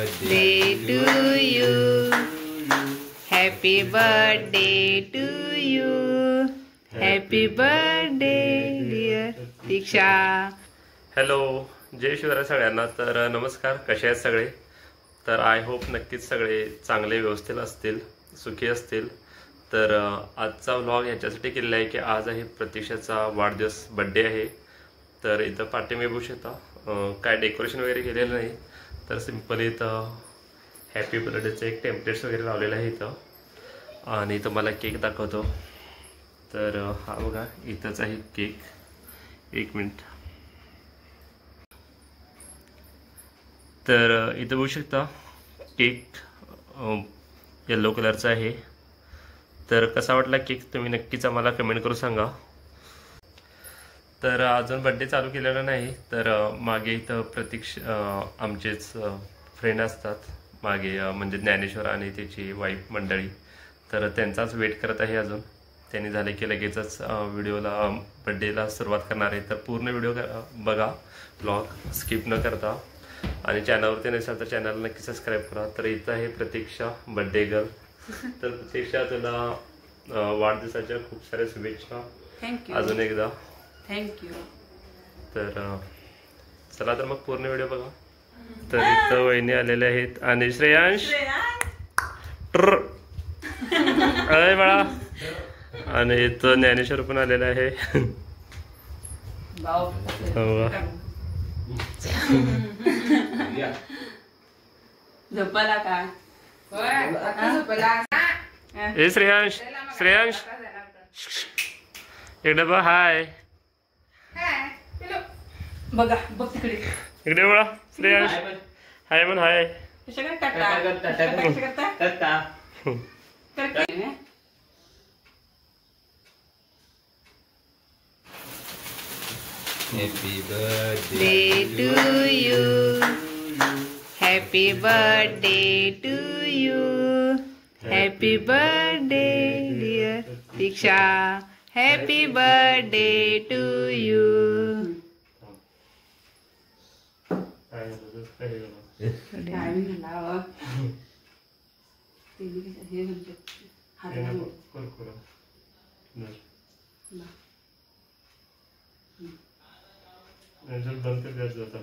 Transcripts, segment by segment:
birthday to you. Happy birthday to you. Happy birthday dear Diksha. Hello, जय शिवराय सगळ्यांना. तर नमस्कार, कसे आहेत सगळे? तर आय होप नक्कीच सगळे चांगले व्यवस्थित असतील, सुखी असतील. तर आजचा व्लॉग ह्याच्यासाठी केलेला आहे की आज आहे प्रतीक्षाचा वाढदिवस, बड्डे आहे. तर इथं पाठी बघू शकता, काय डेकोरेशन वगैरे केलेलं नाही, तर सिम्पली इथं हॅपी बर्थडेचं एक टेम्पलेट्स वगैरे लावलेलं आहे इथं. आणि इथं मला केक दाखवतो. तर हा बघा, इथंच आहे केक. एक मिनिट. तर इथं बघू शकता केक येलो कलरचा आहे. तर कसा वाटला केक तुम्ही नक्कीच आम्हाला कमेंट करून सांगा. तर अजून बड्डे चालू केलेला नाही. तर मागे इथं आमचेच फ्रेंड असतात मागे, म्हणजे ज्ञानेश्वर आणि त्याची वाईफ मंडळी. तर त्यांचाच वेट करत आहे अजून. त्यांनी झाले की लगेचच व्हिडिओला बड्डेला सुरुवात करणार आहे. तर पूर्ण व्हिडिओ बघा, ब्लॉग स्किप न करता. आणि चॅनलवरती नसेल तर चॅनलला नक्की सबस्क्राईब करा. तर इथं आहे प्रतीक्षा, बड्डे गर्ल. तर प्रतीक्षा, तुला वाढदिवसाच्या खूप साऱ्या शुभेच्छा. थँक्यू अजून एकदा थँक्यू. तर चला तर मग पूर्ण व्हिडिओ बघा. तर इथं वहिनी आलेल्या आहेत आणि श्रेयांश अरे बाळा. आणि इथं ज्ञानेश्वर पण आलेला आहे. झोपाला का? ए श्रेयांश, श्रेयांश एक डबा. हाय बघा, बघ तिकडे इकडे बळा. श्रेयांश हाय म्हण. हाय. Happy birthday to you. Happy birthday to you. Happy birthday dear Diksha. Happy birthday to you. बंद कर द्यायचं होता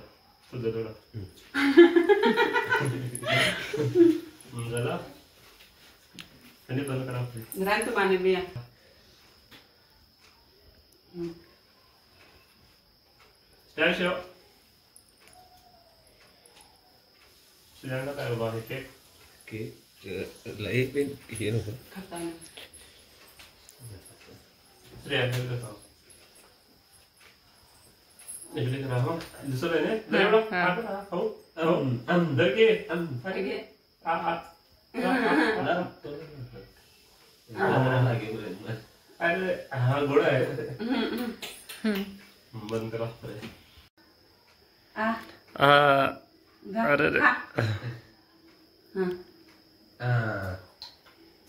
तुझं थोडा झाला. त्यांनी बंद करा आपली घरात तू पाणी बिया. स्टॅश श्रेयांना काय बाबा आहे केक? केक लई पण हे नको खाता श्रेयांना इकडे करा. हो दिसत आहे ना एवढा. हो अंदर घे. अरे हा गोड आहे. बंद करा. अरे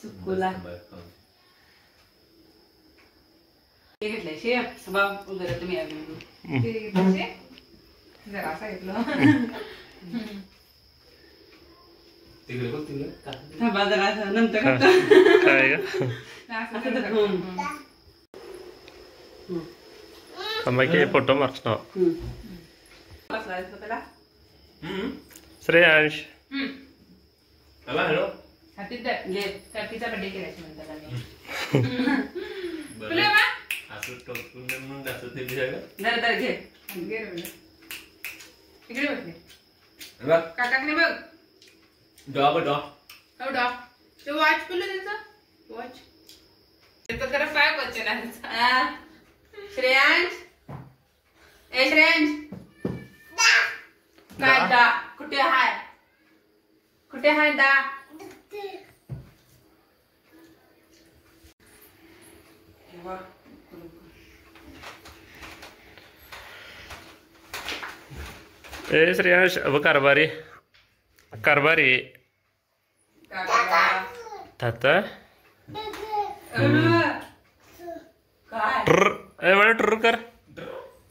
चुकूला घेतलंय शेप स्वभाव वगैरे तुम्ही जरा असं घेतलं. तिकडे बघ, तिकडे बाजारात नंतर काय का फोटो मार्क्स ना. श्रेयांश हॅलो हॅपीचा बर्थडे केल्याची म्हणतात असं टोचून म्हणून असं ते दिसायला दर घे तिकडे बघ. काकाने बघ डॉ डॉ डॉ ते वॉच पिलो त्यांचा वॉच जरा पाय बच्चन. श्रेयांश ए श्रेयांश काय दा कुठे हाय? कुठे हाय दा? ए श्रेयांश अब कारभारी कारभारी ताता ट्र ए मला ट्र कर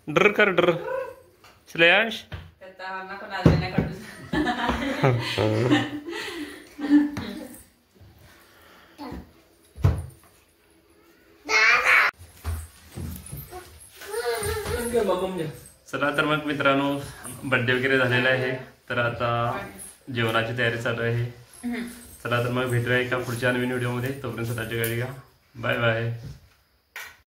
ड्र कर ड्र श्रेयांश चला तर मग मित्रांनो, बर्थडे वगैरे झालेला आहे, तर आता जेवणाची तयारी चालू आहे. चला तर मग भेटूया एका पुढच्या नवीन व्हिडिओमध्ये. तोपर्यंत स्वतःची काळजी घ्या. Bye bye.